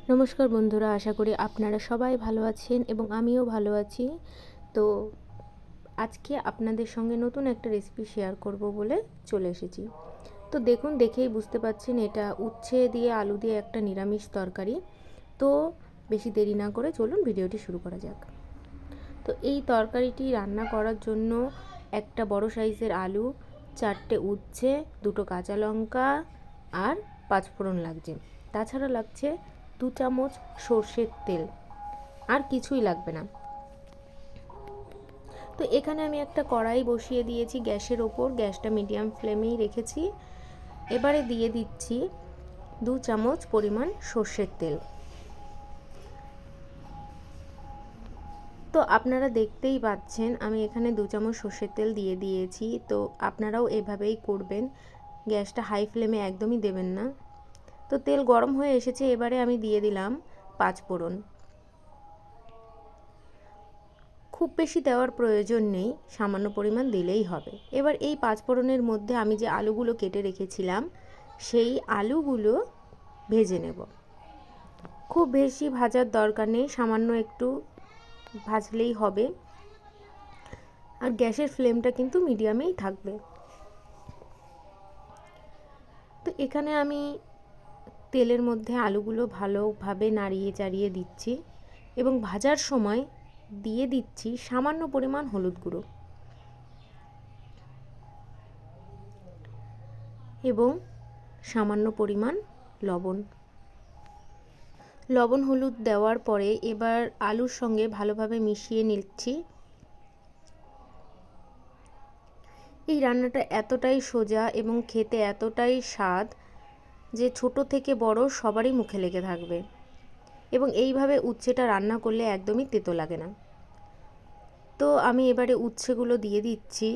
নমস্কার বন্ধুরা, আশা করি আপনারা সবাই ভালো আছেন এবং আমিও ভালো আছি। তো আজকে আপনাদের সঙ্গে নতুন একটা রেসিপি শেয়ার করব বলে চলে এসেছি। তো দেখুন, দেখেই বুঝতে পাচ্ছেন এটা উচ্ছে দিয়ে আলু দিয়ে একটা নিরামিষ তরকারি। তো বেশি দেরি না করে চলুন ভিডিওটি শুরু করা যাক। তো এই তরকারিটি রান্না করার জন্য একটা বড় সাইজের আলু, 4টে উচ্ছে, 2টো কাঁচা লঙ্কা আর 5 ফোড়ন লাগছে। তাছাড়া লাগছে 2 চামচ সর্ষের তেল, আর কিছুই লাগবে না। তো এখানে আমি একটা কড়াই বসিয়ে দিয়েছি গ্যাসের ওপর, গ্যাসটা মিডিয়াম ফ্লেমেই রেখেছি। এবারে দিয়ে দিচ্ছি 2 চামচ পরিমাণ সর্ষের তেল। তো আপনারা দেখতেই পাচ্ছেন আমি এখানে 2 চামচ সর্ষের তেল দিয়ে দিয়েছি। তো আপনারাও এভাবেই করবেন, গ্যাসটা হাই ফ্লেমে একদমই দেবেন না। তো তেল গরম হয়ে এসেছে, এবারে আমি দিয়ে দিলাম 5 ফোড়ন। খুব বেশি দেওয়ার প্রয়োজন নেই, সামান্য পরিমাণ দিলেই হবে। এবার এই 5 ফোড়নের মধ্যে আমি যে আলুগুলো কেটে রেখেছিলাম সেই আলুগুলো ভেজে নেব। খুব বেশি ভাজার দরকার নেই, সামান্য একটু ভাজলেই হবে। আর গ্যাসের ফ্লেমটা কিন্তু মিডিয়ামেই থাকবে। তো এখানে আমি তেলের মধ্যে আলুগুলো ভালোভাবে নাড়িয়ে চাড়িয়ে দিচ্ছি এবং ভাজার সময় দিয়ে দিচ্ছি সামান্য পরিমাণ হলুদ গুঁড়ো এবং সামান্য পরিমাণ লবণ। লবণ হলুদ দেওয়ার পরে এবার আলুর সঙ্গে ভালোভাবে মিশিয়ে নিচ্ছি। এই রান্নাটা এতটাই সোজা এবং খেতে এতটাই স্বাদ যে ছোট থেকে বড় সবারই মুখে লেগে থাকবে। এবং এইভাবে উচ্ছেটা রান্না করলে একদমই তেতো লাগে না। তো আমি এবারে উচ্ছেগুলো দিয়ে দিচ্ছি।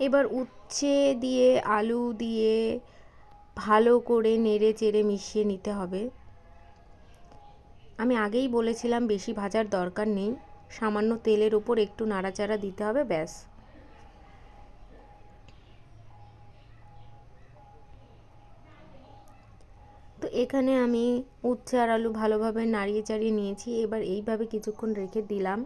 এবার উচ্ছে দিয়ে আলু দিয়ে ভালো করে নেড়ে চেড়ে মিশিয়ে নিতে হবে। আমি আগেই বলেছিলাম বেশি ভাজার দরকার নেই, সামান্য তেলের উপর একটু নাড়াচাড়া দিতে হবে, ব্যাস। তো এখানে আমি উচ্ছে আর আলু ভালোভাবে নাড়িয়ে চাড়িয়ে নিয়েছি। এবার এইভাবে কিছুক্ষণ রেখে দিলাম।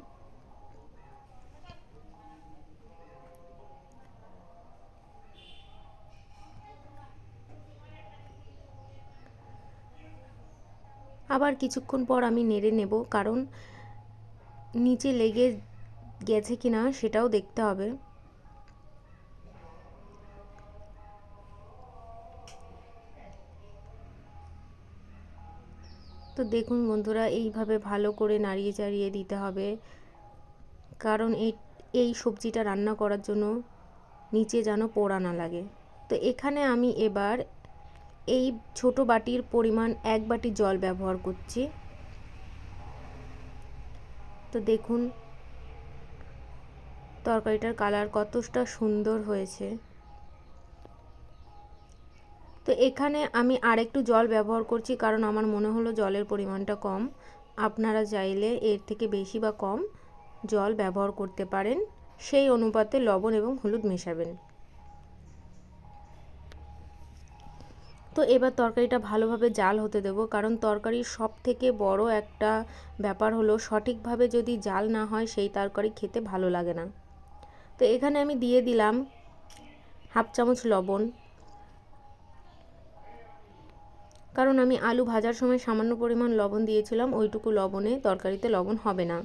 আবার কিছুক্ষণ পর আমি নেড়ে নেব, কারণ নিচে লেগে গেছে কিনা সেটাও দেখতে হবে। তো দেখুন বন্ধুরা, এইভাবে ভালো করে নাড়িয়ে চাড়িয়ে দিতে হবে, কারণ এই সবজিটা রান্না করার জন্য নিচে যেন পোড়া না লাগে। তো এখানে আমি এবার এই ছোট বাটির পরিমাণ 1 বাটি জল ব্যবহার করছি। তো দেখুন তরকারিটার কালার কতটা সুন্দর হয়েছে। তো এখানে আমি আরেকটু জল ব্যবহার করছি, কারণ আমার মনে হলো জলের পরিমাণটা কম। আপনারা চাইলে এর থেকে বেশি বা কম জল ব্যবহার করতে পারেন, সেই অনুপাতে লবণ এবং হলুদ মেশাবেন। তো এবার তরকারিটা ভালোভাবে জাল হতে দেব, কারণ তরকারির সব থেকে বড় একটা ব্যাপার হলো সঠিকভাবে যদি জাল না হয় সেই তরকারি খেতে ভালো লাগে না। তো এখানে আমি দিয়ে দিলাম 1/2 চামচ লবণ, কারণ আমি আলু ভাজার সময় সামান্য পরিমাণ লবণ দিয়েছিলাম, ওইটুকু লবণে তরকারিতে লবণ হবে না।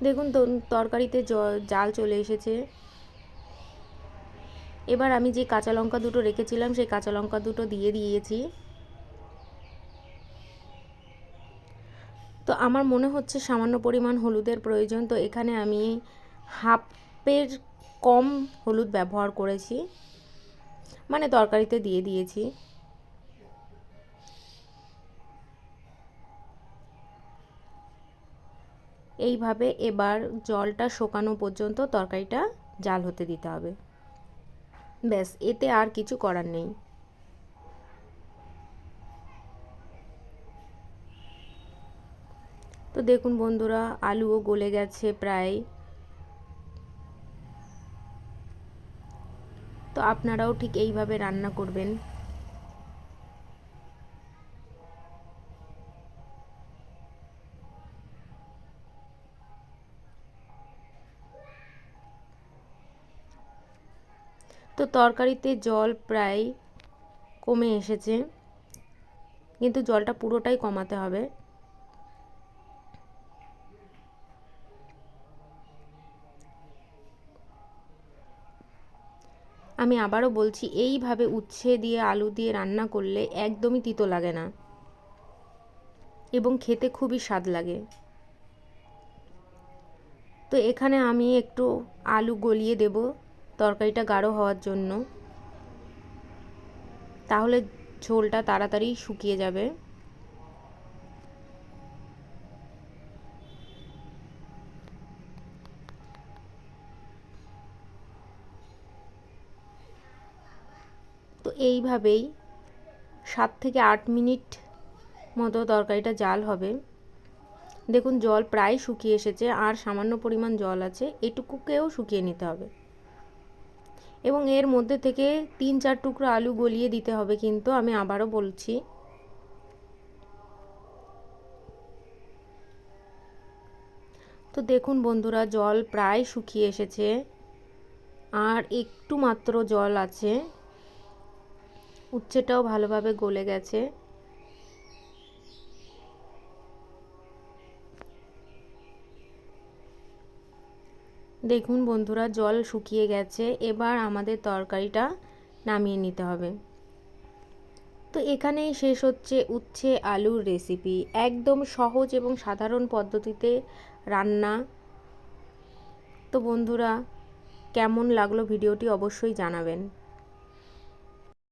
দেখুন তো তরকারিতে জাল চলে এসেছে। এবার আমি যে কাঁচা লঙ্কা দুটো রেখেছিলাম সেই কাঁচা লঙ্কা দুটো দিয়ে দিয়েছি। তো আমার মনে হচ্ছে সামান্য পরিমাণ হলুদের প্রয়োজন, তো এখানে আমি হাফের কম হলুদ ব্যবহার করেছি, মানে তরকারিতে দিয়ে দিয়েছি। এইভাবে এবার জলটা শুকানো পর্যন্ত তরকারিটা জাল হতে দিতে হবে, ব্যাস, এতে আর কিছু করার নেই। তো দেখুন বন্ধুরা, আলুও গলে গেছে প্রায়। তো আপনারাও ঠিক এইভাবে রান্না করবেন। তো তরকারিতে জল প্রায় কমে এসেছে, কিন্তু জলটা পুরোটাই কমাতে হবে। আমি আবারও বলছি, এইভাবে উচ্ছে দিয়ে আলু দিয়ে রান্না করলে একদমই তিতো লাগে না এবং খেতে খুবই স্বাদ লাগে। তো এখানে আমি একটু আলু গলিয়ে দেব তরকারিটা গাঢ় হওয়ার জন্য, তাহলে ঝোলটা তাড়াতাড়ি শুকিয়ে যাবে। তো এইভাবেই 7 থেকে 8 মিনিট মতো তরকারিটা জাল হবে। দেখুন জল প্রায় শুকিয়ে এসেছে, আর সামান্য পরিমাণ জল আছে, এটুকুকেও শুকিয়ে নিতে হবে। এবং এর মধ্যে থেকে 3-4 টুকরো আলু গলিয়ে দিতে হবে, কিন্তু আমি আবারও বলছি। তো দেখুন বন্ধুরা, জল প্রায় শুকিয়ে এসেছে, আর একটু মাত্র জল আছে। উচ্ছেটাও ভালোভাবে গলে গেছে। দেখুন বন্ধুরা, জল শুকিয়ে গেছে। এবার আমাদের তরকারিটা নামিয়ে নিতে হবে। তো এখানেই শেষ হচ্ছে উচ্ছে আলুর রেসিপি। একদম সহজ এবং সাধারণ পদ্ধতিতে রান্না। তো বন্ধুরা, কেমন লাগলো ভিডিওটি অবশ্যই জানাবেন।